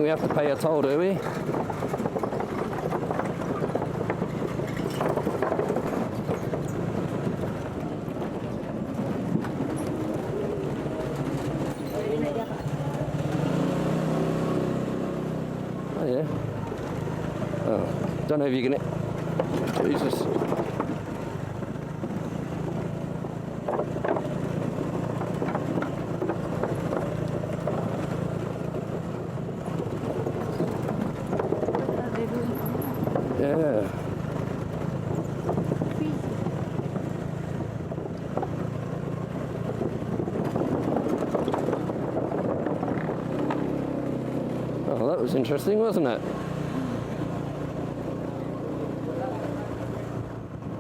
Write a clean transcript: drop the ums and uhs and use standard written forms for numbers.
we have to pay a toll, do we? Oh yeah. Oh, don't know if you can. Jesus. Yeah. Oh, that was interesting, wasn't it?